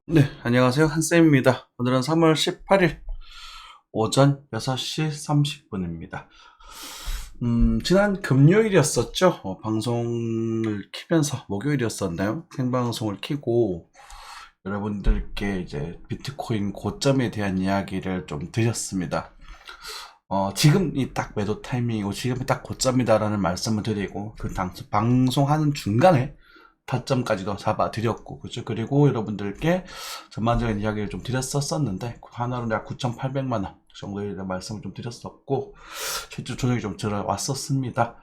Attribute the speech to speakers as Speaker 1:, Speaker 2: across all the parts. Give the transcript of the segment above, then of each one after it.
Speaker 1: 네, 안녕하세요. 한쌤입니다. 오늘은 3월 18일 오전 6시 30분입니다. 지난 금요일이었었죠? 방송을 키면서, 목요일이었었나요? 생방송을 키고, 여러분들께 이제 비트코인 고점에 대한 이야기를 좀 드렸습니다. 지금이 딱 매도 타이밍이고, 지금이 딱 고점이다라는 말씀을 드리고, 방송하는 중간에 타점까지도 잡아드렸고, 그죠? 그리고 여러분들께 전반적인 이야기를 좀 드렸었는데, 하나로 약 9,800만원 정도의 말씀을 좀 드렸었고, 실제 조정이 좀 들어왔었습니다.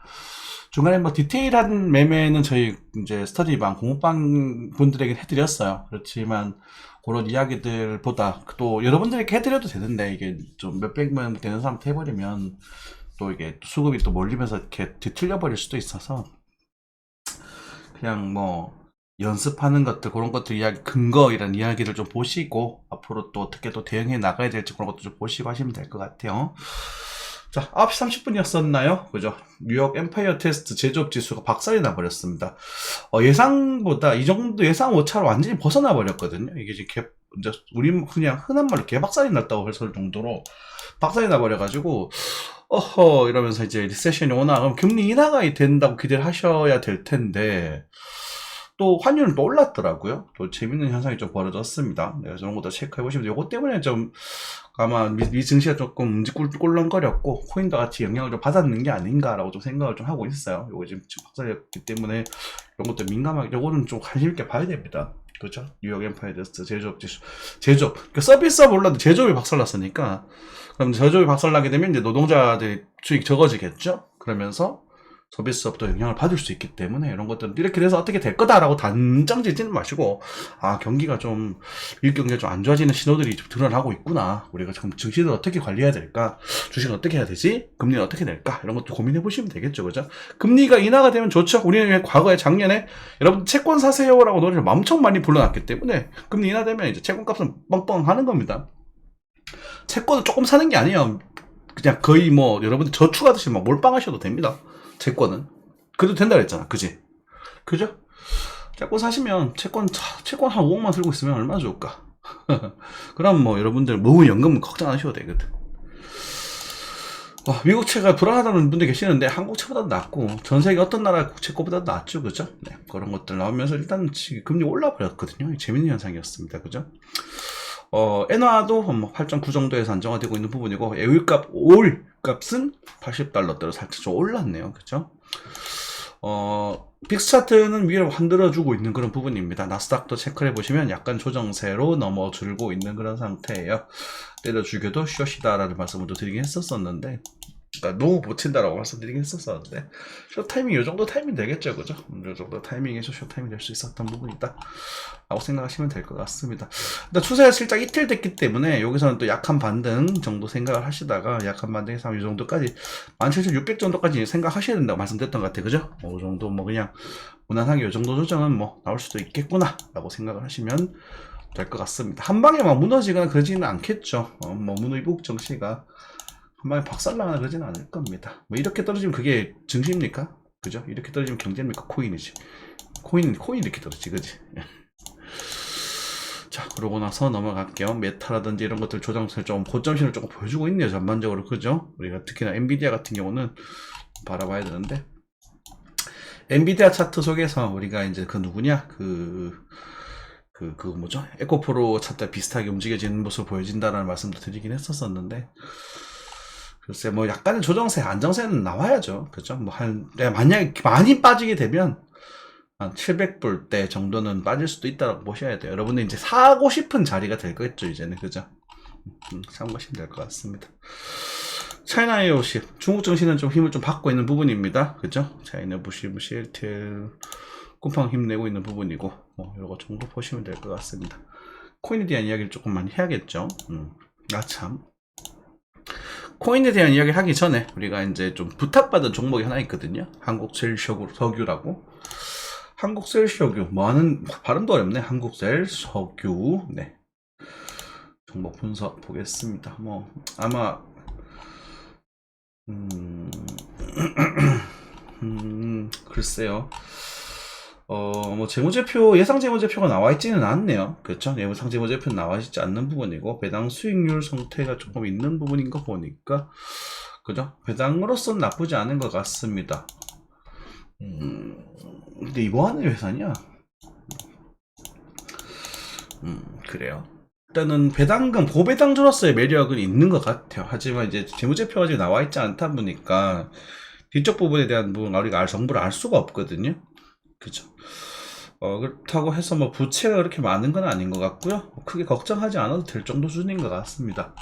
Speaker 1: 중간에 뭐 디테일한 매매는 저희 이제 스터디방, 공부방 분들에게 해드렸어요. 그렇지만, 그런 이야기들보다 또 여러분들에게 해드려도 되는데, 이게 좀 몇백만 되는 사람한테 해버리면, 또 이게 수급이 또 몰리면서 이렇게 뒤틀려버릴 수도 있어서, 그냥 뭐 연습하는 것들 그런 것들 이야기 근거 이런 이야기를 좀 보시고 앞으로 또 어떻게 또 대응해 나가야 될지 그런 것도 좀 보시고 하시면 될 것 같아요. 자, 9시 30분이었었나요? 그죠? 뉴욕 엠파이어 테스트 제조업 지수가 박살이 나버렸습니다. 예상보다 이 정도 예상 오차로 완전히 벗어나 버렸거든요. 이게 지금 이제 우리 그냥 흔한 말로 개박살이 났다고 할 정도로 박살이 나버려가지고 이러면서 이제 리세션이 오나 그럼 금리 인하가 된다고 기대를 하셔야 될 텐데 또 환율은 또 올랐더라고요. 또 재밌는 현상이 좀 벌어졌습니다. 네, 그런 것도 체크해 보시면 이것 때문에 좀 아마 미 증시가 조금 꿀렁거렸고 코인도 같이 영향을 좀 받았는 게 아닌가라고 좀 생각을 좀 하고 있어요. 요거 지금 박살이었기 때문에 이런 것도 민감하게 요거는 좀 관심 있게 봐야 됩니다. 그렇죠? 뉴욕 엠파이어 테스트 제조업 지수 제조업 그러니까 서비스업 올라도 제조업이 박살났으니까 그럼 제조업이 박살나게 되면 이제 노동자들이 수익 적어지겠죠? 그러면서 서비스업도 영향을 받을 수 있기 때문에 이런 것들은 이렇게 돼서 어떻게 될 거다라고 단정 짓지는 마시고 경기가 좀 미국 경기가 좀 안 좋아지는 신호들이 좀 드러나고 있구나. 우리가 지금 증시를 어떻게 관리해야 될까? 주식은 어떻게 해야 되지? 금리는 어떻게 낼까? 이런 것도 고민해 보시면 되겠죠, 그죠? 금리가 인하가 되면 좋죠. 우리는 과거에 작년에 여러분 채권 사세요라고 노래를 엄청 많이 불러놨기 때문에 금리 인하되면 이제 채권값은 뻥뻥하는 겁니다. 채권을 조금 사는 게 아니에요. 그냥 거의 뭐 여러분들 저축하듯이 막 몰빵하셔도 됩니다. 채권은 그래도 된다 그랬잖아, 그지? 그죠? 채권 사시면 채권 한 5억만 들고 있으면 얼마나 좋을까? 그럼 뭐 여러분들 노후연금 걱정 안 하셔도 되거든. 미국채가 불안하다는 분들 계시는데 한국채보다 낫고 전 세계 어떤 나라 국채보다 낫죠, 그죠? 네, 그런 것들 나오면서 일단 금리 올라버렸거든요. 재밌는 현상이었습니다, 그죠? 엔화도 뭐 8.9 정도에서 안정화되고 있는 부분이고 올 값은 80달러대로 살짝 좀 올랐네요, 그죠? 빅스 차트는 위로 흔들어주고 있는 그런 부분입니다. 나스닥도 체크를 해보시면 약간 조정세로 넘어들고 있는 그런 상태예요. 때려주겨도 숏이다라는 말씀을 또 드리긴 했었었는데, 그러니까 너무 못 친다라고 말씀드리긴 했었었는데, 숏 타이밍 요 정도 타이밍 되겠죠, 그죠? 요 정도 타이밍에서 숏 타이밍 될 수 있었던 부분이다 라고 생각하시면 될 것 같습니다. 일단 추세가 슬쩍 이틀 됐기 때문에 여기서는 또 약한 반등 정도 생각을 하시다가 약한 반등에서 이 정도까지 17,600 정도까지 생각하셔야 된다고 말씀드렸던 것 같아요, 그죠? 이 정도 뭐 그냥 무난하게 이 정도 조정은 뭐 나올 수도 있겠구나 라고 생각을 하시면 될 것 같습니다. 한 방에 막 무너지거나 그러지는 않겠죠. 뭐 미국 정시가 한 방에 박살나거나 그러지는 않을 겁니다. 뭐 이렇게 떨어지면 그게 증시입니까? 그죠? 이렇게 떨어지면 경제입니까? 코인이지. 코인 이렇게 떨어지지, 그지? 자, 그러고 나서 넘어갈게요. 메타라든지 이런 것들 조정세 좀 고점신을 조금 보여주고 있네요, 전반적으로. 그죠? 우리가 특히나 엔비디아 같은 경우는 바라봐야 되는데, 엔비디아 차트 속에서 우리가 이제 그 누구냐? 그 뭐죠? 에코프로 차트 비슷하게 움직여지는 모습을 보여진다라는 말씀도 드리긴 했었었는데, 글쎄, 뭐 약간의 조정세, 안정세는 나와야죠. 그죠? 만약에 많이 빠지게 되면, 한 700불대 정도는 빠질 수도 있다고 보셔야 돼요. 여러분들 이제 사고 싶은 자리가 될 거겠죠, 이제는. 그죠? 참고하시면 될 것 같습니다. 차이나 A50. 중국 증시는 좀 힘을 좀 받고 있는 부분입니다. 그죠? 차이나 부시, 텔, 꼼팡 힘내고 있는 부분이고, 이거 정도 보시면 될 것 같습니다. 코인에 대한 이야기를 조금 많이 해야겠죠. 참. 코인에 대한 이야기를 하기 전에 우리가 이제 좀 부탁받은 종목이 하나 있거든요. 한국셀석유라고. 한국셀석유 뭐하는 발음도 어렵네. 한국셀석유. 네. 종목 분석 보겠습니다. 뭐 아마 글쎄요. 뭐 재무제표, 예상 재무제표가 나와 있지는 않네요. 그렇죠? 예상 재무제표는 나와 있지 않는 부분이고, 배당 수익률 상태가 조금 있는 부분인 거 보니까, 그죠? 배당으로서는 나쁘지 않은 것 같습니다. 근데 이거 하는 회사냐? 그래요. 일단은 배당금, 고배당주로서의 매력은 있는 것 같아요. 하지만 이제 재무제표가 지금 나와 있지 않다 보니까, 뒤쪽 부분에 대한 부분 우리가 정보를 알 수가 없거든요. 그죠? 그렇다고 해서 뭐 부채가 그렇게 많은 건 아닌 것 같고요. 크게 걱정하지 않아도 될 정도 수준인 것 같습니다.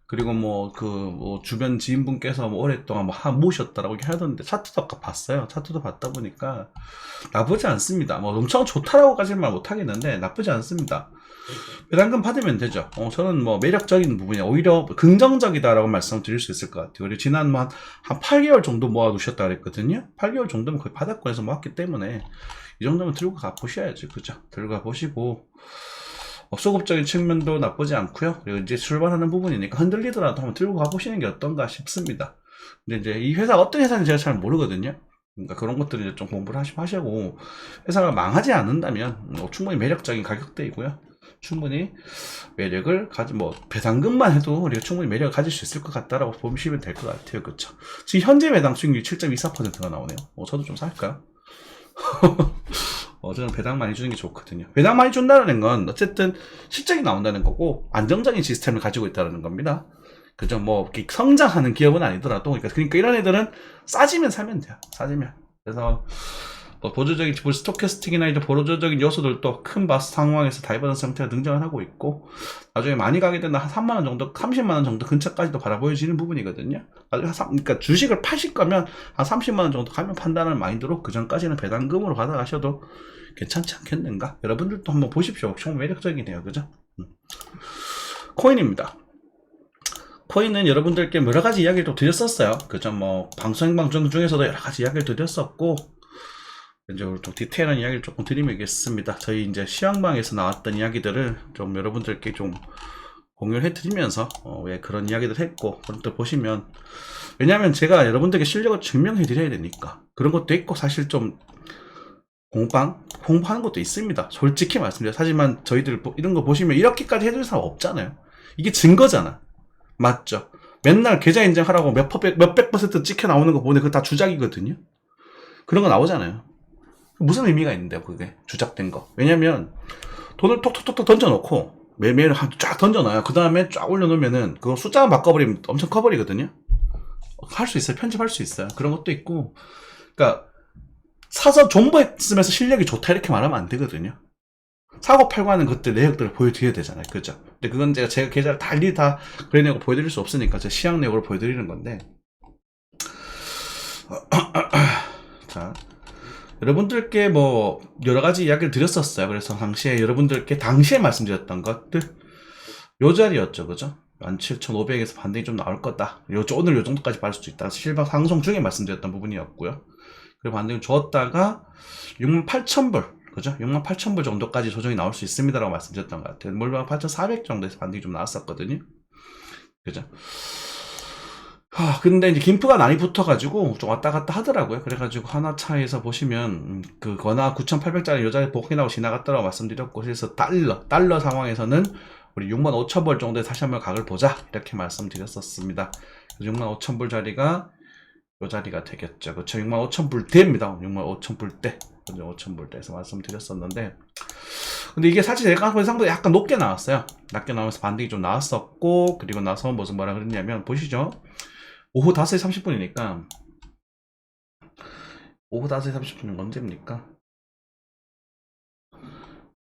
Speaker 1: 그리고 뭐 주변 지인분께서 뭐 오랫동안 모셨다라고 하던데, 차트도 아까 봤어요. 차트도 봤다 보니까 나쁘지 않습니다. 뭐 엄청 좋다라고까지는 말 못하겠는데 나쁘지 않습니다. 배당금 받으면 되죠. 저는 뭐 매력적인 부분이 오히려 긍정적이다라고 말씀드릴 수 있을 것 같아요. 그리고 지난 한 8개월 정도 모아 두셨다 그랬거든요. 8개월 정도면 거의 바닥권에서 모았기 때문에 이 정도면 들고 가 보셔야죠. 그죠? 들고 가 보시고, 소급적인 측면도 나쁘지 않고요. 그리고 이제 출발하는 부분이니까 흔들리더라도 한번 들고 가 보시는 게 어떤가 싶습니다. 근데 이제 이 회사 어떤 회사인지 제가 잘 모르거든요. 그러니까 그런 것들을 이제 좀 공부를 하시고, 회사가 망하지 않는다면 충분히 매력적인 가격대이고요. 충분히 매력을 배당금만 해도 우리가 충분히 매력을 가질 수 있을 것 같다라고 보시면 될 것 같아요. 그렇죠? 지금 현재 배당 수익률이 7.24%가 나오네요. 저도 좀 살까요? 저는 배당 많이 주는 게 좋거든요. 배당 많이 준다는 건 어쨌든 실적이 나온다는 거고, 안정적인 시스템을 가지고 있다는 겁니다. 그죠? 뭐 성장하는 기업은 아니더라도, 그러니까 이런 애들은 싸지면 사면 돼요. 싸지면. 그래서 보조적인 스토캐스틱이나 이제 보조적인 요소들도 큰 상황에서 다이버전스 형태가 등장을 하고 있고, 나중에 많이 가게 되면 한 3만원 정도, 30만원 정도 근처까지도 바라 보여지는 부분이거든요. 그러니까 주식을 파실 거면 한 30만원 정도 가면 판단할 마인드로 그 전까지는 배당금으로 받아가셔도 괜찮지 않겠는가? 여러분들도 한번 보십시오. 정말 매력적이네요. 그죠? 코인입니다. 코인은 여러분들께 여러 가지 이야기를 또 드렸었어요. 그죠? 뭐 방송 중에서도 여러 가지 이야기를 드렸었고, 이제 좀 디테일한 이야기를 조금 드리겠습니다. 저희 이제 시황방에서 나왔던 이야기들을 좀 여러분들께 좀 공유를 해드리면서 왜 그런 이야기들 했고, 그런 또 보시면, 왜냐하면 제가 여러분들께 실력을 증명해 드려야 되니까. 그런 것도 있고, 사실 좀 공부하는 것도 있습니다. 솔직히 말씀드려요. 하지만 저희들 이런 거 보시면 이렇게까지 해줄 사람 없잖아요. 이게 증거잖아. 맞죠? 맨날 계좌 인증하라고 몇백 퍼센트 찍혀 나오는 거 보는데 그거 다 주작이거든요. 그런 거 나오잖아요. 무슨 의미가 있는데요, 그게 주작된 거. 왜냐면 돈을 톡톡톡 던져놓고 매일 쫙 던져놔요. 그 다음에 쫙 올려놓으면은 그거 숫자만 바꿔버리면 엄청 커버리거든요. 할 수 있어요. 편집할 수 있어요. 그런 것도 있고, 그러니까 사서 존버했으면서 실력이 좋다 이렇게 말하면 안 되거든요. 사고 팔고 하는 것들 내역들을 보여드려야 되잖아요. 그죠? 근데 그건 제가 계좌를 달리 다 그래내고 보여드릴 수 없으니까 제가 시향 내역으로 보여드리는 건데, 자, 여러분들께 뭐 여러 가지 이야기를 드렸었어요. 그래서 당시에 말씀드렸던 것들 요 자리였죠. 그죠? 17,500에서 반등이 좀 나올 거다. 오늘 요 정도까지 받을 수도 있다. 실방 방송 중에 말씀드렸던 부분이었고요. 그리고 반등을 줬다가 68,000불, 그죠? 68,000불 정도까지 조정이 나올 수 있습니다라고 말씀드렸던 것 같아요. 물론 8,400 정도에서 반등이 좀 나왔었거든요. 그죠? 근데 이제 김프가 많이 붙어가지고 좀 왔다 갔다 하더라고요. 그래가지고 하나차에서 보시면 그거나 9,800짜리 요 자리 복귀나고 지나갔다고 말씀드렸고, 그래서 달러 상황에서는 우리 65,000불 정도에 다시 한번 각을 보자 이렇게 말씀드렸었습니다. 65,000불 자리가 요 자리가 되겠죠. 그쵸? 65,000불대입니다. 65,000불대. 5,000불대에서 말씀드렸었는데, 근데 이게 사실 내가 예상보다 약간 높게 나왔어요. 낮게 나오면서 반등이 좀 나왔었고, 그리고 나서 뭐라 그랬냐면, 보시죠. 오후 5시 30분이니까, 오후 5시 30분은 언제입니까?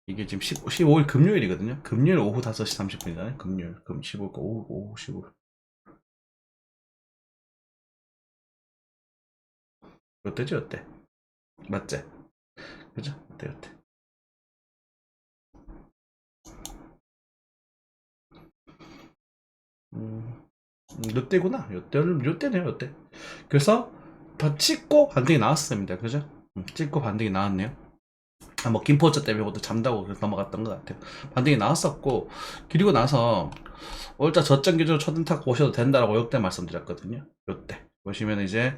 Speaker 1: 이게 지금 15일 금요일이거든요. 금요일 오후 5시 30분이잖아요. 금요일. 그럼 15일 오후 15일. 요때죠, 요때. 맞지? 그죠? 요때. 요때구나. 요때네요, 요때. 그래서 더 찍고 반등이 나왔습니다. 그죠? 찍고 반등이 나왔네요. 뭐 김포저 때문에 모두 잠다고 넘어갔던 것 같아요. 반등이 나왔었고, 그리고 나서 일단 저점 기준으로 초등탁 보셔도 된다라고 요때 말씀드렸거든요. 요때 보시면 이제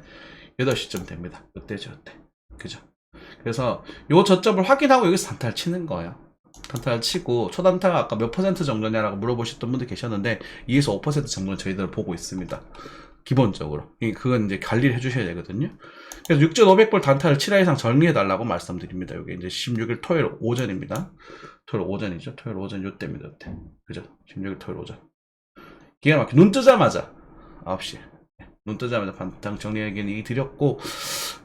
Speaker 1: 8시쯤 됩니다. 요때죠, 요때. 그죠? 그래서 요 저점을 확인하고 여기서 단타를 치는 거예요. 단타를 치고 초단타가 아까 몇 퍼센트 정도냐라고 물어보셨던 분들 계셨는데 2에서 5% 정도는 저희들은 보고 있습니다. 기본적으로. 그건 이제 관리를 해주셔야 되거든요. 그래서 6,500불 단타를 7화 이상 정리해달라고 말씀드립니다. 이게 이제 16일 토요일 오전입니다. 토요일 오전이죠. 토요일 오전 요때입니다. 요때. 그죠? 16일 토요일 오전. 기가 막히게 눈 뜨자마자 9시. 눈 뜨자마자 반당 정리하기는 얘기 드렸고,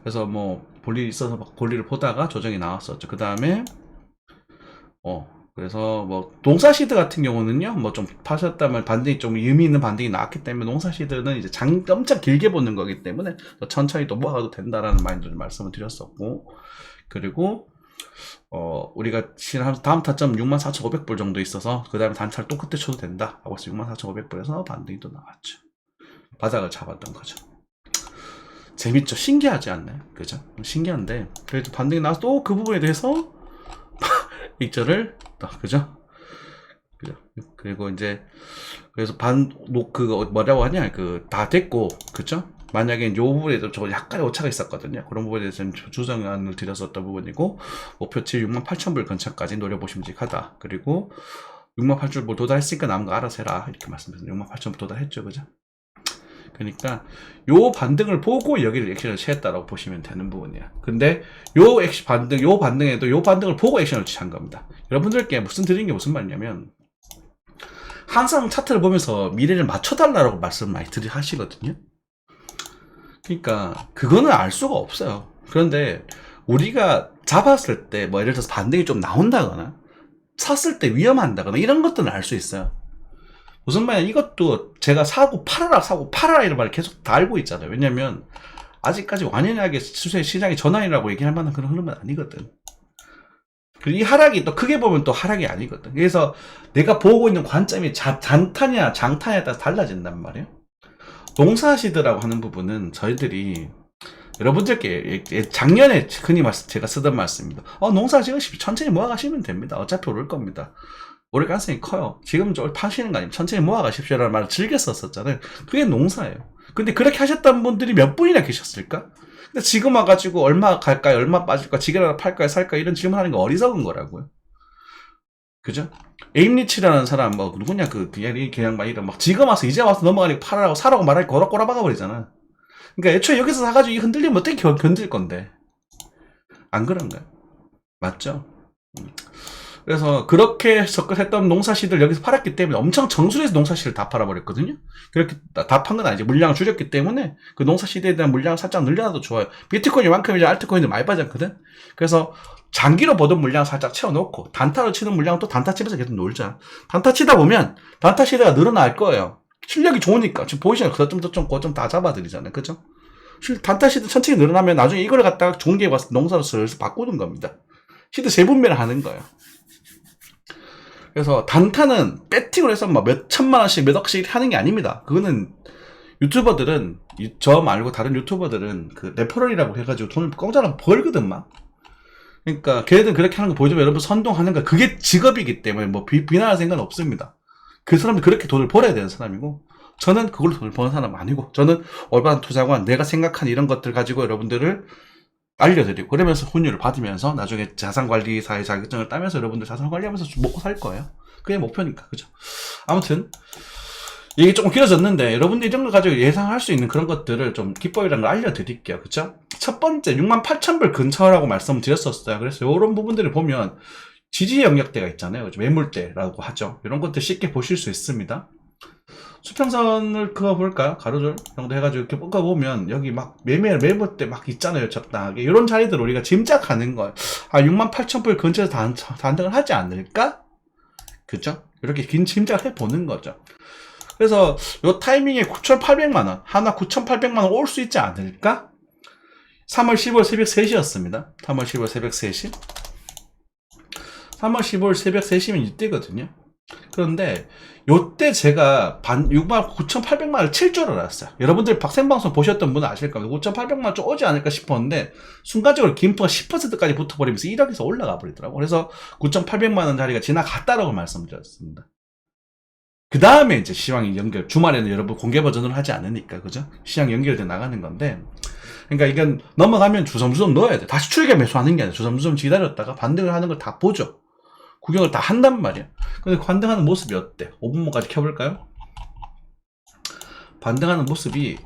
Speaker 1: 그래서 뭐 볼일이 있어서 볼일을 보다가 조정이 나왔었죠. 그 다음에 그래서 뭐 농사시드 같은 경우는요, 뭐 좀 파셨다면 반등이 좀 의미 있는 반등이 나왔기 때문에 농사시드는 이제 엄청 길게 보는 거기 때문에 천천히 또 모아가도 된다라는 마인드를 말씀을 드렸었고, 그리고 우리가 실하면서 다음 타점 64,500불 정도 있어서 그 다음에 단차를 또 그때 쳐도 된다 하고 해서 64,500불에서 반등이 또 나왔죠. 바닥을 잡았던 거죠. 재밌죠? 신기하지 않나요? 그죠? 신기한데 그래도 반등이 나와서 또 그 부분에 대해서 익절을 그죠? 그리고 이제 그래서 그거 뭐라고 하냐, 다 됐고, 그죠? 만약에 요 부분에도 저 약간의 오차가 있었거든요. 그런 부분에 대해서 주장을 드렸었던 부분이고, 목표치 68,000불 근처까지 노려보심직하다. 그리고 68,000불 도달했으니까 남은 거 알아서 해라, 이렇게 말씀드렸습니다. 68,000불 도달했죠, 그죠? 그러니까 요 반등을 보고 여기를 액션을 취했다라고 보시면 되는 부분이야. 근데 요 반등에도 요 반등을 보고 액션을 취한 겁니다. 여러분들께 드리는 게 무슨 말이냐면, 항상 차트를 보면서 미래를 맞춰달라고 말씀을 많이 하시거든요. 그러니까 그거는 알 수가 없어요. 그런데 우리가 잡았을 때 뭐 예를 들어서 반등이 좀 나온다거나 샀을 때 위험한다거나 이런 것들은 알 수 있어요. 무슨 말이냐, 이것도 제가 사고 팔아라 이런 말을 계속 다 알고 있잖아요. 왜냐면 아직까지 완연하게 추세 시장이 전환이라고 얘기할 만한 그런 흐름은 아니거든. 이 하락이 또 크게 보면 또 하락이 아니거든. 그래서 내가 보고 있는 관점이 단타냐 장타냐에 따라서 달라진단 말이에요. 농사시드라고 하는 부분은 저희들이 여러분들께 작년에 흔히 제가 쓰던 말씀입니다. 농사 지으시면 천천히 모아가시면 됩니다. 어차피 오를 겁니다. 오를 가능성이 커요. 지금 좀 파시는 거 아니면 천천히 모아가십시오라는 말을 즐겨 썼었잖아요. 그게 농사예요. 근데 그렇게 하셨던 분들이 몇 분이나 계셨을까? 근데 지금 와가지고 얼마 갈까요? 얼마 빠질까? 지금 하나 팔까요? 살까요? 이런 질문하는 거 어리석은 거라고요. 그죠? 에임리치라는 사람, 뭐, 누구냐, 그냥 막 이런, 막, 지금 와서, 이제 와서 넘어가니까 팔아라고, 사라고 말하니까 꼬라꼬라 박아버리잖아. 그러니까 애초에 여기서 사가지고 이 흔들리면 어떻게 견딜 건데? 안 그런가요? 맞죠? 그래서 그렇게 접근했던 농사시들 여기서 팔았기 때문에 엄청 정수리에서 농사시를 다 팔아버렸거든요. 그렇게 다 판 건 아니지. 물량을 줄였기 때문에 그 농사시대에 대한 물량을 살짝 늘려놔도 좋아요. 비트코인이 만큼 이제 알트코인도 많이 빠졌거든. 그래서 장기로 보던 물량 살짝 채워놓고 단타로 치는 물량은 또 단타 치면서 계속 놀자. 단타 치다 보면 단타 시대가 늘어날 거예요. 실력이 좋으니까. 지금 보이시나요? 그점 다 잡아드리잖아요. 그죠? 단타 시대 천천히 늘어나면 나중에 이걸 갖다가 종기에 와서 농사로 슬슬 바꾸는 겁니다. 시대 재분배를 하는 거예요. 그래서 단타는 배팅을 해서 막 몇 천만 원씩 몇 억씩 하는 게 아닙니다. 그거는 유튜버들은, 저 말고 다른 유튜버들은 그 레퍼럴이라고 해가지고 돈을 공짜로 벌거든 막. 그러니까 걔네들은 그렇게 하는 거 보여주면 여러분 선동하는 거, 그게 직업이기 때문에 뭐 비난할 생각은 없습니다. 그 사람들 그렇게 돈을 벌어야 되는 사람이고, 저는 그걸로 돈을 버는 사람 아니고, 저는 올바른 투자관, 내가 생각한 이런 것들 가지고 여러분들을 알려드리고, 그러면서 훈육을 받으면서 나중에 자산관리사의 자격증을 따면서 여러분들 자산관리하면서 먹고 살 거예요. 그게 목표니까. 그죠? 아무튼 이게 조금 길어졌는데 여러분들이 이런 걸 가지고 예상할 수 있는 그런 것들을 좀 기법이라는 걸 알려드릴게요. 그쵸? 첫 번째 68,000불 근처라고 말씀드렸었어요. 그래서 이런 부분들을 보면 지지 영역대가 있잖아요. 그죠? 매물대라고 하죠. 이런 것들 쉽게 보실 수 있습니다. 수평선을 그어볼까요? 가로줄 정도 해가지고 이렇게 뻗어보면 여기 막 매물대 막 있잖아요. 적당하게. 이런 자리들 우리가 짐작하는 거예요. 68,000불 근처에서 단등을 하지 않을까? 그죠? 이렇게 긴 짐작을 해보는 거죠. 그래서 요 타이밍에 9,800만원, 하나 9,800만원 올 수 있지 않을까? 3월 15일 새벽 3시였습니다. 3월 15일 새벽 3시. 3월 15일 새벽 3시면 이때거든요. 그런데 요때 제가 69,800만원을 칠 줄 알았어요. 여러분들 생방송 보셨던 분은 아실 겁니다. 5,800만원 좀 오지 않을까 싶었는데 순간적으로 김포가 10%까지 붙어버리면서 1억에서 올라가 버리더라고요. 그래서 9,800만원 자리가 지나갔다라고 말씀드렸습니다. 그 다음에 이제 시황이 주말에는 여러분 공개 버전을 하지 않으니까, 그죠? 시황 연결돼 나가는 건데, 그러니까 이건 넘어가면 주섬주섬 넣어야 돼. 다시 출격 매수하는 게 아니라 주섬주섬 기다렸다가 반등을 하는 걸 다 보죠. 구경을 다 한단 말이야. 근데 반등하는 모습이 어때? 5분만까지 켜볼까요? 반등하는 모습이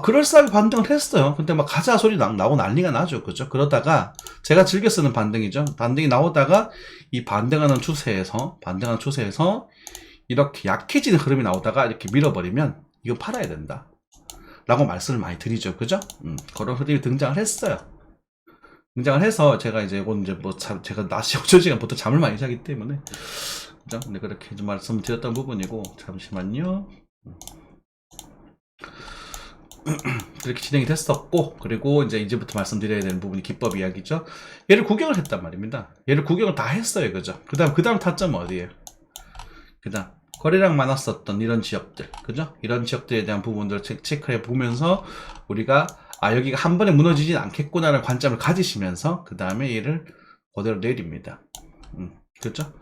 Speaker 1: 그럴싸하게 반등을 했어요. 근데 막 가자 소리 나고 난리가 나죠. 그죠? 그러다가 제가 즐겨 쓰는 반등이죠. 반등이 나오다가 이 반등하는 추세에서 이렇게 약해지는 흐름이 나오다가 이렇게 밀어버리면 이거 팔아야 된다 라고 말씀을 많이 드리죠. 그죠? 그런 흐름이 등장을 했어요. 등장을 해서 제가 이제 이건 이제 뭐 제가 낮 6시간부터 잠을 많이 자기 때문에 그죠? 근데 그렇게 좀 말씀드렸던 부분이고, 잠시만요. 그렇게 진행이 됐었고, 그리고 이제부터 말씀드려야 되는 부분이 기법 이야기죠. 얘를 구경을 했단 말입니다. 얘를 구경을 다 했어요. 그죠? 그 다음 타점은 어디에요? 그 다음 거래량 많았었던 이런 지역들, 그죠? 이런 지역들에 대한 부분들을 체크해 보면서 우리가 여기가 한 번에 무너지진 않겠구나라는 관점을 가지시면서 그 다음에 얘를 그대로 내립니다. 그죠?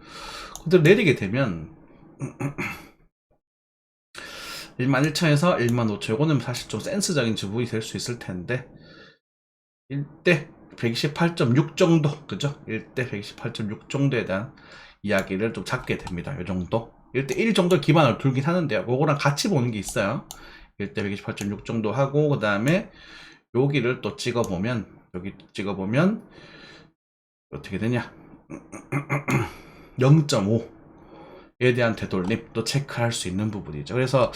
Speaker 1: 그대로 내리게 되면 11,000에서 15,000, 요거는 사실 좀 센스적인 부분이 될 수 있을 텐데, 1대 128.6 정도, 그죠? 1대 128.6 정도에 대한 이야기를 좀 잡게 됩니다. 요 정도. 1대 1 정도 기반을 두긴 하는데요. 그거랑 같이 보는 게 있어요. 1대 128.6 정도 하고, 그 다음에 여기를 또 찍어보면, 어떻게 되냐? 0.5에 대한 되돌림도 체크할 수 있는 부분이죠. 그래서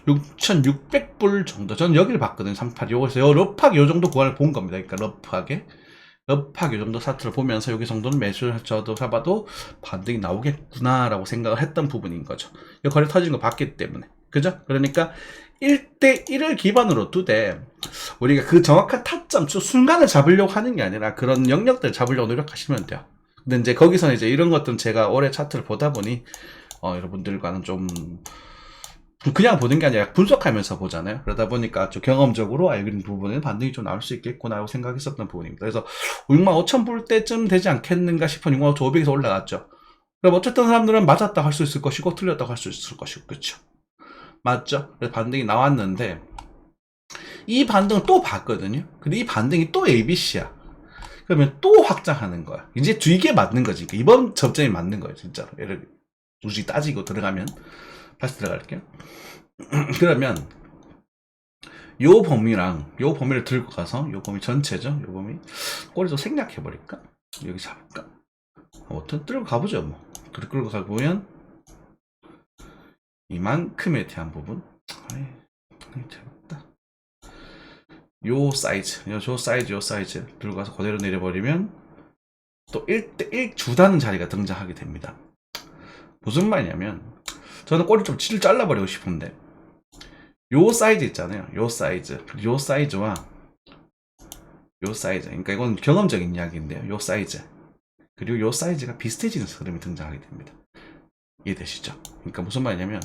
Speaker 1: 6,600불 정도, 저는 여기를 봤거든요. 38. 요거에서 러프하게 요 정도 구간을 본 겁니다. 그러니까 러프하게 요 정도 차트를 보면서 여기 정도는 매수를 저도 잡아도 반등이 나오겠구나 라고 생각을 했던 부분인 거죠. 이 거래 터진 거 봤기 때문에. 그죠? 그러니까 1대 1을 기반으로 두되 우리가 그 정확한 타점 순간을 잡으려고 하는 게 아니라 그런 영역들을 잡으려고 노력하시면 돼요. 근데 이제 거기서는 이제 이런 것들은 제가 올해 차트를 보다 보니 여러분들과는 좀 그냥 보는 게 아니라 분석하면서 보잖아요. 그러다 보니까 좀 경험적으로 이런 부분은 반등이 좀 나올 수 있겠구나 하고 생각했었던 부분입니다. 그래서 65,000불 때쯤 되지 않겠는가 싶은 65,500에서 올라갔죠. 그럼 어쨌든 사람들은 맞았다고 할 수 있을 것이고 틀렸다고 할 수 있을 것이고, 그렇죠? 맞죠? 그래서 반등이 나왔는데 이 반등을 또 봤거든요. 근데 이 반등이 또 ABC야. 그러면 또 확장하는 거야. 이제 이게 맞는 거지. 이번 접점이 맞는 거예요, 진짜로. 예를 굳이 따지고 들어가면 다시 들어갈게요. 그러면 요 범위를 들고 가서 요 범위 전체죠. 요 범위 꼬리 좀 생략해 버릴까? 여기 잡을까? 아무튼 들고 가보죠. 뭐 끌고 가보면 이만큼에 대한 부분. 재밌다. 요 사이즈 들고 가서 그대로 내려버리면 또 1대1 주다는 자리가 등장하게 됩니다. 무슨 말이냐면 저는 꼬리 좀 잘라버리고 싶은데 요 사이즈 있잖아요. 요 사이즈와 요 사이즈. 그러니까 이건 경험적인 이야기인데요. 요 사이즈. 그리고 요 사이즈가 비슷해지는 흐름이 등장하게 됩니다. 이해되시죠? 그러니까 무슨 말이냐면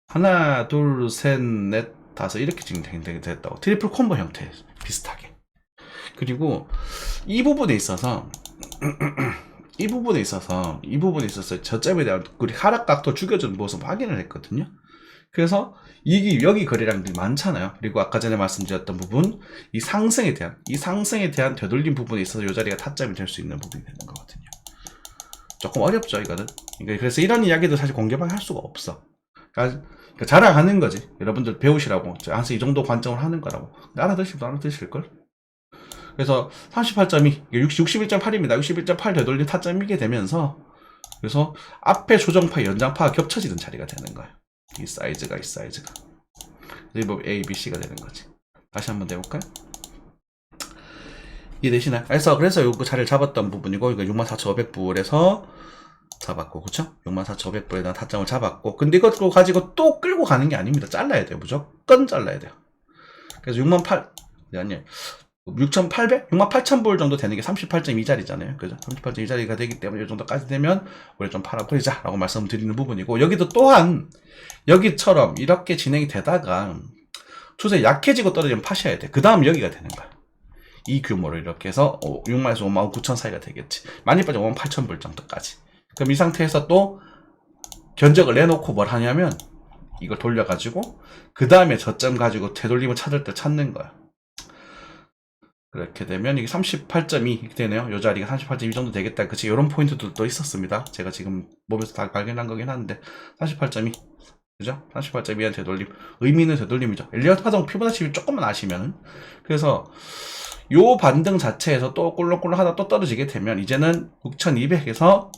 Speaker 1: 하나, 둘, 셋, 넷, 다섯 이렇게 진행됐다고. 트리플 콤보 형태 비슷하게. 그리고 이 부분에 있어서 이 부분에 있어서 저점에 대한 우리 하락각도 죽여주는 모습 확인을 했거든요. 그래서 여기 거래량들이 많잖아요. 그리고 아까 전에 말씀드렸던 부분, 이 상승에 대한 되돌림 부분에 있어서 이 자리가 타점이 될 수 있는 부분이 되는 거거든요. 조금 어렵죠, 이거는. 그래서 이런 이야기도 사실 공개방에 할 수가 없어. 그러니까 자랑하는 거지. 여러분들 배우시라고. 항상 이 정도 관점을 하는 거라고. 알아들실걸? 그래서 38.2, 61.8입니다. 61.8 되돌림 타점이게 되면서, 그래서 앞에 조정파, 연장파가 겹쳐지는 자리가 되는 거예요. 이 사이즈가. 그래서 A, B, C가 되는 거지. 다시 한번 내볼까요? 이해되시나요? 그래서 요거 자리를 잡았던 부분이고, 이거 64,500불에서 잡았고, 그쵸? 64,500불에 대한 타점을 잡았고, 근데 이것도 가지고 또 끌고 가는 게 아닙니다. 잘라야 돼요. 무조건 잘라야 돼요. 그래서 68,000불 정도 되는 게 38.2자리잖아요. 그죠? 38.2자리가 되기 때문에 이 정도까지 되면 우리 좀 팔아버리자 라고 말씀드리는 부분이고, 여기도 또한 여기처럼 이렇게 진행이 되다가 추세 약해지고 떨어지면 파셔야 돼. 그 다음 여기가 되는 거야. 이 규모로 이렇게 해서 6만에서 59,000 사이가 되겠지. 많이 빠지면 58,000불 정도까지. 그럼 이 상태에서 또 견적을 내놓고 뭘 하냐면 이걸 돌려가지고 그 다음에 저점 가지고 되돌림을 찾을 때 찾는 거야. 그렇게 되면 이게 38.2 되네요. 요 자리가 38.2 정도 되겠다. 그치, 요런 포인트들도 있었습니다. 제가 지금 몸에서 다 발견한 거긴 한데 38.2, 그죠? 38.2한 되돌림, 의미 있는 되돌림이죠. 엘리어트 파동 피보나치 조금만 아시면. 그래서 요 반등 자체에서 또 꿀렁꿀렁 하다 또 떨어지게 되면 이제는 6200에서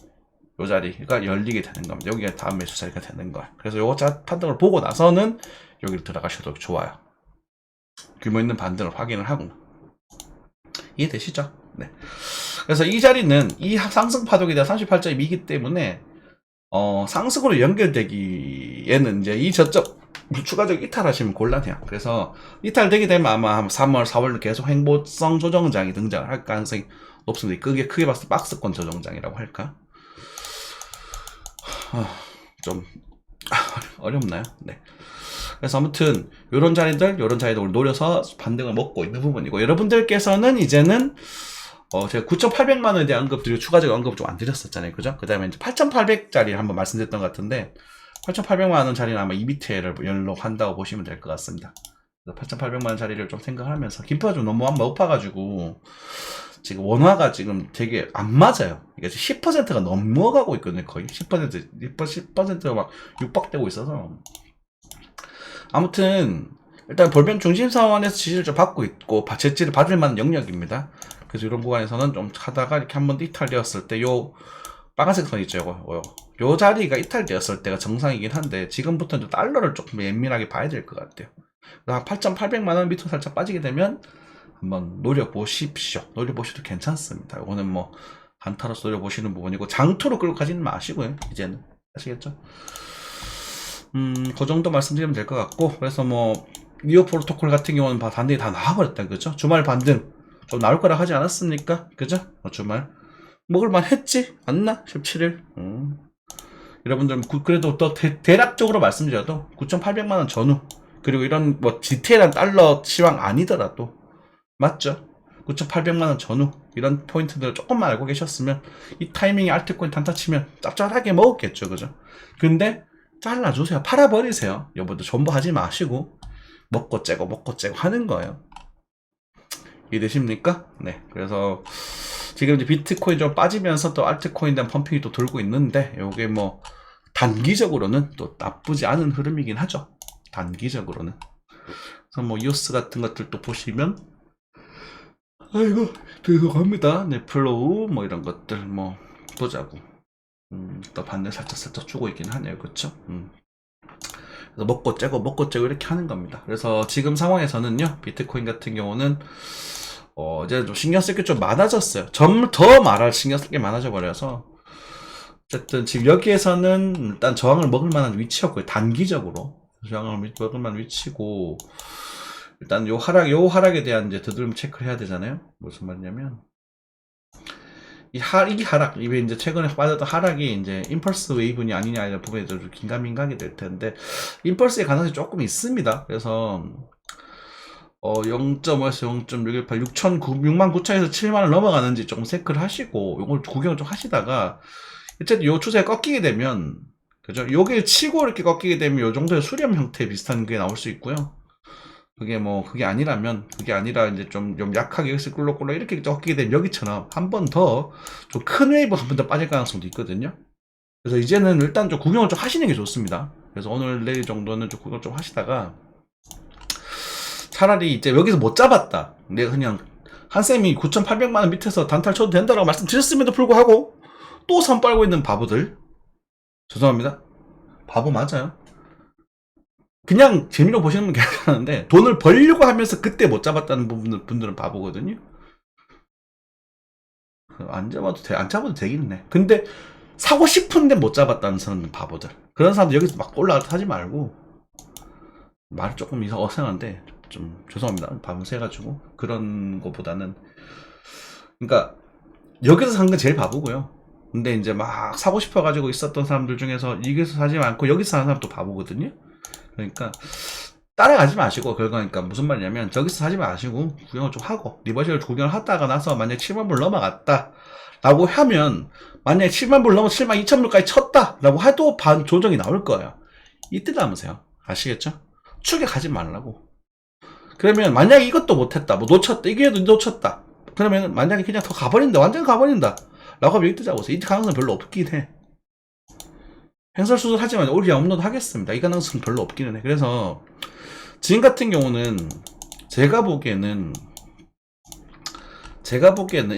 Speaker 1: 요 자리가 열리게 되는 겁니다. 여기가 다음 매수 자리가 되는 거야. 그래서 요거 판단을 보고 나서는 여기를 들어가셔도 좋아요. 규모 있는 반등을 확인을 하고. 이해되시죠? 네. 그래서 이 자리는 이 상승 파동이 38.2이기 때문에 상승으로 연결되기에는 이제 이 저점 추가적 이탈하시면 곤란해요. 그래서 이탈되게 되면 아마 한 3월, 4월로 계속 횡보성 조정장이 등장을 할 가능성이 높습니다. 크게 봤을 때 박스권 조정장이라고 할까? 좀 어렵나요? 네. 그래서 아무튼 요런 자리들 노려서 반등을 먹고 있는 부분이고, 여러분들께서는 이제는 제가 9,800만 원에 대한 언급들이 추가적인 언급 좀 안 드렸었잖아요. 그죠? 그 다음에 이제 8,800짜리 한번 말씀드렸던 것 같은데, 8,800만 원 자리는 아마 EBTL을 연록한다고 보시면 될 것 같습니다. 8,800만 원 자리를 좀 생각하면서, 김포가 좀 너무 한번 높아가지고 지금 원화가 지금 되게 안 맞아요. 이게 10%가 넘어가고 있거든요. 거의 10%가 막 육박되고 있어서. 아무튼 일단 볼펜 중심 사원에서 지지를 좀 받고 있고 제지를 받을 만한 영역입니다. 그래서 이런 구간에서는 좀 하다가 이렇게 한번 이탈되었을 때 요 빨간색 선 있죠. 요 자리가 이탈되었을 때가 정상이긴 한데, 지금부터는 달러를 조금 예민하게 봐야 될 것 같아요. 8,800만 원 밑으로 살짝 빠지게 되면 한번 노려보십시오. 노려보셔도 괜찮습니다. 이거는 뭐 한타로서 노려보시는 부분이고, 장투로 끌고 가지는 마시고요. 이제는 아시겠죠? 그 정도 말씀드리면 될 것 같고, 그래서 뭐 니오 프로토콜 같은 경우는 단들이 다 나와버렸다, 그죠? 주말 반등 좀 나올 거라 하지 않았습니까? 그죠? 주말 먹을만 했지 않나? 17일. 여러분들 그래도 또 대략적으로 말씀드려도 9,800만 원 전후, 그리고 이런 뭐 디테일한 달러 시황 아니더라도, 맞죠? 9,800만 원 전후 이런 포인트들을 조금만 알고 계셨으면 이 타이밍에 알트코인 단타 치면 짭짤하게 먹었겠죠, 그죠? 근데 잘라주세요. 팔아버리세요. 여러분들 전부 하지 마시고 먹고 째고 하는 거예요. 이해되십니까? 네. 그래서 지금 이제 비트코인 좀 빠지면서 또 알트코인 대한 펌핑이 또 돌고 있는데, 요게 뭐 단기적으로는 또 나쁘지 않은 흐름이긴 하죠. 단기적으로는. 그래서 뭐 이오스 같은 것들도 보시면, 아이고 죄송합니다. 네, 플로우 뭐 이런 것들 뭐 보자고. 또 반대 살짝 주고 있긴 하네요. 그쵸? 그래서 먹고 째고 이렇게 하는 겁니다. 그래서 지금 상황에서는요, 비트코인 같은 경우는 이제 좀 신경 쓸 게 좀 많아졌어요. 더 말할 신경 쓸 게 많아져 버려서, 어쨌든 지금 여기에서는 일단 저항을 먹을 만한 위치였고요. 단기적으로 저항을 먹을 만한 위치고, 일단 요 하락에 대한 이제 되돌림 체크를 해야 되잖아요. 무슨 말이냐면, 이 하락, 이게 이제 최근에 빠졌던 하락이 이제 임펄스 웨이브니 아니냐 이런 부분에 좀 긴가민가하게 될 텐데, 임펄스의 가능성이 조금 있습니다. 그래서 0.5에서 0.618, 69,000에서 7만을 넘어가는지 조금 체크를 하시고, 요걸 구경을 좀 하시다가, 어쨌든 요 추세가 꺾이게 되면, 그죠? 요게 치고 이렇게 꺾이게 되면 요 정도의 수렴 형태 비슷한 게 나올 수 있고요. 그게 아니라 이제 좀 약하게 여기서 꿀럭꿀럭 이렇게 꺾이게 되면 여기처럼 한 번 더 좀 큰 웨이브 한 번 더 빠질 가능성도 있거든요. 그래서 이제는 일단 좀 구경을 좀 하시는 게 좋습니다. 그래서 오늘 내일 정도는 좀 구경 좀 하시다가, 차라리 이제 여기서 못 잡았다, 내가 그냥 한쌤이 9,800만원 밑에서 단타를 쳐도 된다라고 말씀드렸음에도 불구하고 또 선 빨고 있는 바보들, 죄송합니다. 바보 맞아요. 그냥 재미로 보시는 분 괜찮은데, 돈을 벌려고 하면서 그때 못 잡았다는 분들은 바보거든요. 안 잡아도 되긴 해. 근데 사고 싶은데 못 잡았다는 사람은 바보들. 그런 사람들 여기서 막 올라가서 하지 말고, 말이 조금 어색한데 좀 죄송합니다. 밤을 새가지고. 그런 거보다는, 그러니까 여기서 산 건 제일 바보고요. 근데 이제 막 사고 싶어가지고 있었던 사람들 중에서 여기서 사지 않고 여기서 사는 사람도 바보거든요. 그러니까 따라가지 마시고, 그러니까 무슨 말이냐면, 저기서 사지 마시고 구경을 좀 하고, 리버셜 구경을 하다가 나서 만약에 7만불 넘어갔다 라고 하면, 만약에 7만불 넘어 72,000불까지 쳤다 라고 해도 반 조정이 나올 거예요. 이때 남으세요. 아시겠죠? 추격하지 말라고. 그러면 만약에 이것도 못했다, 뭐 놓쳤다, 이게도 놓쳤다. 그러면 만약에 그냥 더 가버린다, 완전 가버린다 라고 하면 여기 뜨자고. 이 가능성 별로 없긴 해. 행설수술 하지만 오히려 업로드 하겠습니다. 이 가능성 별로 없기는 해. 그래서 지금 같은 경우는 제가 보기에는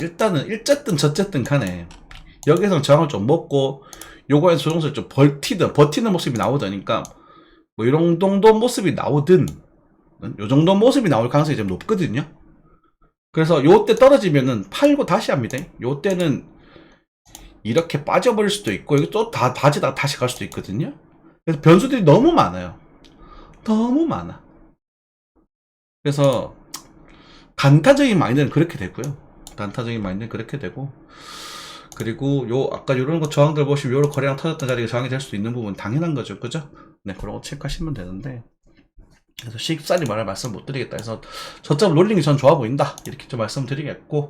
Speaker 1: 일단은 일쨌든 저쨌든 간에 여기서 저항을 좀 먹고 요거에서 조정수를 좀 버티는 모습이 나오다니까 뭐 이런 정도 모습이 나오든 요 정도 모습이 나올 가능성이 좀 높거든요. 그래서 요때 떨어지면은 팔고 다시 합니다. 요때는 이렇게 빠져버릴 수도 있고 여기 또 다지다가 다시 갈 수도 있거든요. 그래서 변수들이 너무 많아요. 너무 많아. 그래서 단타적인 마인드는 그렇게 되고요. 단타적인 마인드는 그렇게 되고, 그리고 요 아까 요런 거 저항들 보시면 요런 거래량 터졌던 자리가 저항이 될 수도 있는 부분 당연한 거죠. 그죠? 네, 그런 거 체크하시면 되는데, 그래서 쉽사리 말씀 못 드리겠다 해서 저점 롤링이 전 좋아 보인다 이렇게 좀 말씀드리겠고,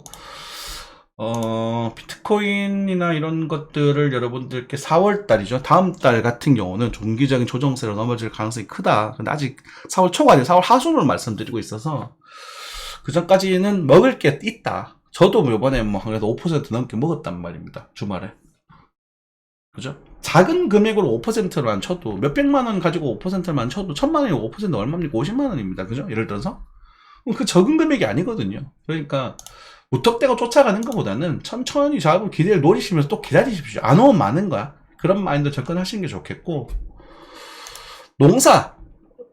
Speaker 1: 비트코인이나 이런 것들을 여러분들께 4월달이죠. 다음 달 같은 경우는 종기적인 조정세로 넘어질 가능성이 크다. 근데 아직 4월 초가 아니라 4월 하순으로 말씀드리고 있어서 그 전까지는 먹을 게 있다. 저도 이번에 뭐 그래도 5% 넘게 먹었단 말입니다. 주말에. 그죠? 작은 금액으로 5%만 쳐도 몇백만원 가지고 5%만 쳐도 1000만원이고 5% 얼마입니까? 50만원입니다. 그죠? 예를 들어서 그 적은 금액이 아니거든요. 그러니까 무턱대고 쫓아가는 것보다는 천천히 잡은 기대를 노리시면서 또 기다리십시오. 안 오면 많은 거야. 그런 마인드 접근하시는 게 좋겠고, 농사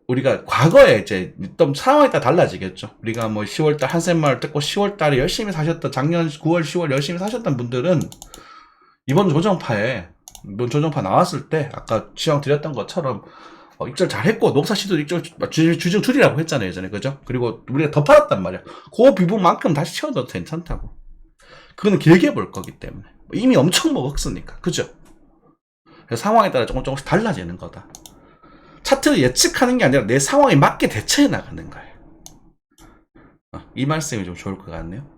Speaker 1: 우리가 과거에 이제 좀 상황에 따라 달라지겠죠. 우리가 뭐 10월달 한센마을 뜯고 10월달에 열심히 사셨던, 작년 9월 10월 열심히 사셨던 분들은 이번 조정파 나왔을 때 아까 지형 드렸던 것처럼 입절 잘했고 농사 시도 입절 주정 줄이라고 했잖아요 예전에. 그죠? 그리고 우리가 더 팔았단 말이야. 그 부분만큼 다시 채워도 괜찮다고. 그거는 길게 볼 거기 때문에 이미 엄청 먹었으니까. 그죠? 그래서 상황에 따라 조금씩 달라지는 거다. 차트를 예측하는 게 아니라 내 상황에 맞게 대처해 나가는 거예요. 이 말씀이 좀 좋을 것 같네요.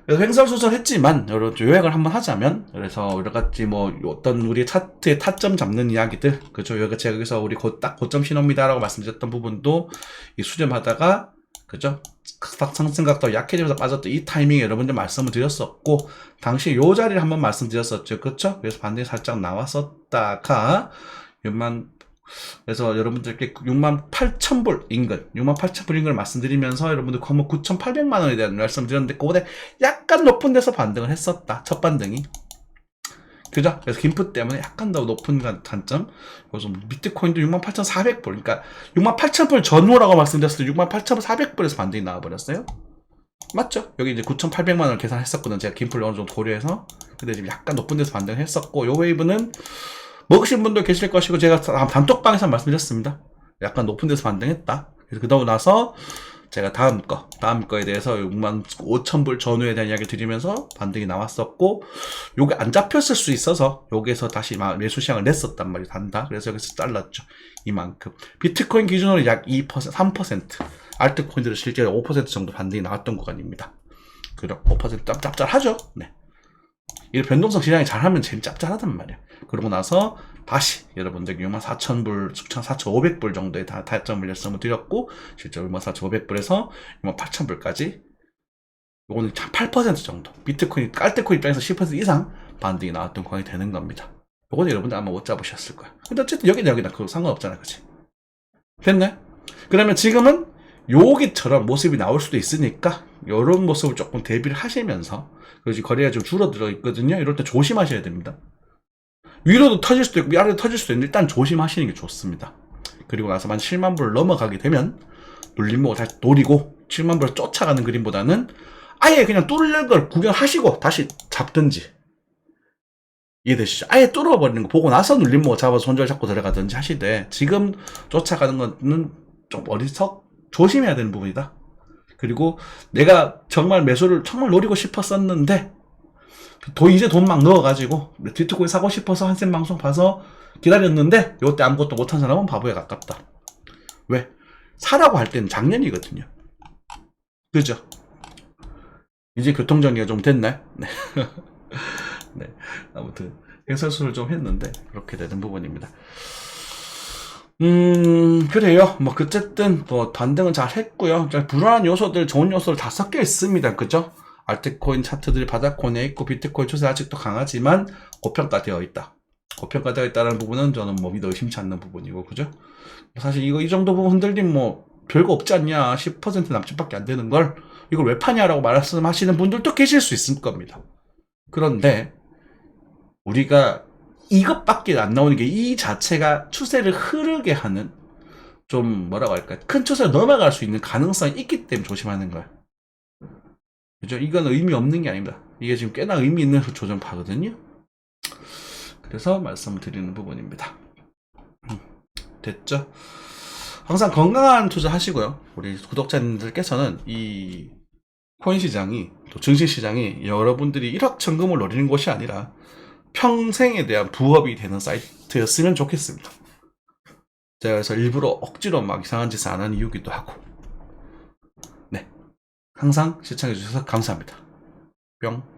Speaker 1: 그래서 횡설수설했지만 여러 요약을 한번 하자면, 그래서 여러가지 뭐 어떤 우리 차트의 타점 잡는 이야기들, 그죠? 제가 여기서 우리 딱 고점 신호입니다라고 말씀드렸던 부분도 이 수렴하다가, 그죠? 상승각도 약해지면서 빠졌던 이 타이밍에 여러분들 말씀을 드렸었고, 당시 요 자리를 한번 말씀드렸었죠. 그렇죠? 그래서 반등이 살짝 나왔었다가 그래서 여러분들께 68,000불 인근, 68,000불 인근을 말씀드리면서 여러분들 9,800만원에 대한 말씀드렸는데, 그거보다 약간 높은 데서 반등을 했었다. 첫 반등이. 그죠? 그래서 김프 때문에 약간 더 높은 단점. 그래서 비트코인도 68,400불. 그러니까 68,000불 전후라고 말씀드렸을 때 68,400불에서 반등이 나와버렸어요. 맞죠? 여기 이제 9,800만원을 계산했었거든요. 제가 김프를 어느 정도 고려해서. 근데 지금 약간 높은 데서 반등을 했었고, 요 웨이브는 먹으신 분도 계실 것이고, 제가 단톡방에서 말씀드렸습니다. 약간 높은 데서 반등했다. 그래서 그러고 나서 제가 다음 거에 대해서 65,000불 전후에 대한 이야기 드리면서 반등이 나왔었고, 요게 안 잡혔을 수 있어서 여기에서 다시 매수 시향을 냈었단 말이에요. 단다. 그래서 여기서 잘랐죠. 이만큼. 비트코인 기준으로 약 2%, 3%. 알트코인들은 실제로 5% 정도 반등이 나왔던 구간입니다. 그럼 5% 짭짤하죠? 네. 이 변동성 시장이 잘하면 제일 짭짤하단 말이야. 그러고 나서 다시 여러분들 64,000불, 64,500불 정도의 타점을 말씀을 드렸고, 실제로 64,500불에서 68,000불까지 요거는 8% 정도, 비트코인, 깔트코인 입장에서 10% 이상 반등이 나왔던 구간이 되는 겁니다. 요거는 여러분들 아마 못 잡으셨을 거야. 근데 어쨌든 여기나 그거 상관없잖아. 그치? 됐네? 그러면 지금은 여기처럼 모습이 나올 수도 있으니까 이런 모습을 조금 대비를 하시면서, 그래서 거래가 좀 줄어들어 있거든요. 이럴 때 조심하셔야 됩니다. 위로도 터질 수도 있고 위아래도 터질 수도 있는데 일단 조심하시는 게 좋습니다. 그리고 나서 만 7만 불을 넘어가게 되면 눌림목을 다시 노리고 7만 불을 쫓아가는 그림보다는 아예 그냥 뚫는 걸 구경하시고 다시 잡든지, 이해되시죠? 아예 뚫어버리는 거 보고 나서 눌림목을 잡아서 손절 잡고 들어가든지 하시되, 지금 쫓아가는 거는 좀 조심해야 되는 부분이다. 그리고 내가 정말 매수를 정말 노리고 싶었었는데 이제 돈 막 넣어가지고 비트코인 사고 싶어서 한센 방송 봐서 기다렸는데 요때 아무것도 못한 사람은 바보에 가깝다. 왜? 사라고 할 때는 작년이거든요. 그죠? 이제 교통정리가 좀 됐나요? 네. 네. 아무튼 해설수를 좀 했는데 그렇게 되는 부분입니다. 그래요. 뭐, 어쨌든, 뭐, 반등은 잘 했고요. 불안한 요소들, 좋은 요소들 다 섞여 있습니다. 그죠? 알트코인 차트들이 바닥권에 있고, 비트코인 추세 아직도 강하지만, 고평가되어 있다. 고평가되어 있다는 부분은 저는 뭐 믿어 의심치 않는 부분이고, 그죠? 사실 이 정도 부분 흔들림 뭐, 별거 없지 않냐. 10% 남짓밖에 안 되는 걸, 이걸 왜 파냐라고 말씀하시는 분들도 계실 수 있을 겁니다. 그런데, 우리가 이것밖에 안 나오는 게 이 자체가 추세를 흐르게 하는 좀 뭐라고 할까 큰 추세로 넘어갈 수 있는 가능성이 있기 때문에 조심하는 거야. 그죠? 이건 의미 없는 게 아닙니다. 이게 지금 꽤나 의미 있는 조정파거든요. 그래서 말씀을 드리는 부분입니다. 됐죠? 항상 건강한 투자 하시고요. 우리 구독자님들께서는 이 코인 시장이 또 증시 시장이 여러분들이 일확천금을 노리는 곳이 아니라 평생에 대한 부업이 되는 사이트였으면 좋겠습니다. 제가 그래서 일부러 억지로 막 이상한 짓을 안 하는 이유기도 하고. 네. 항상 시청해주셔서 감사합니다. 뿅.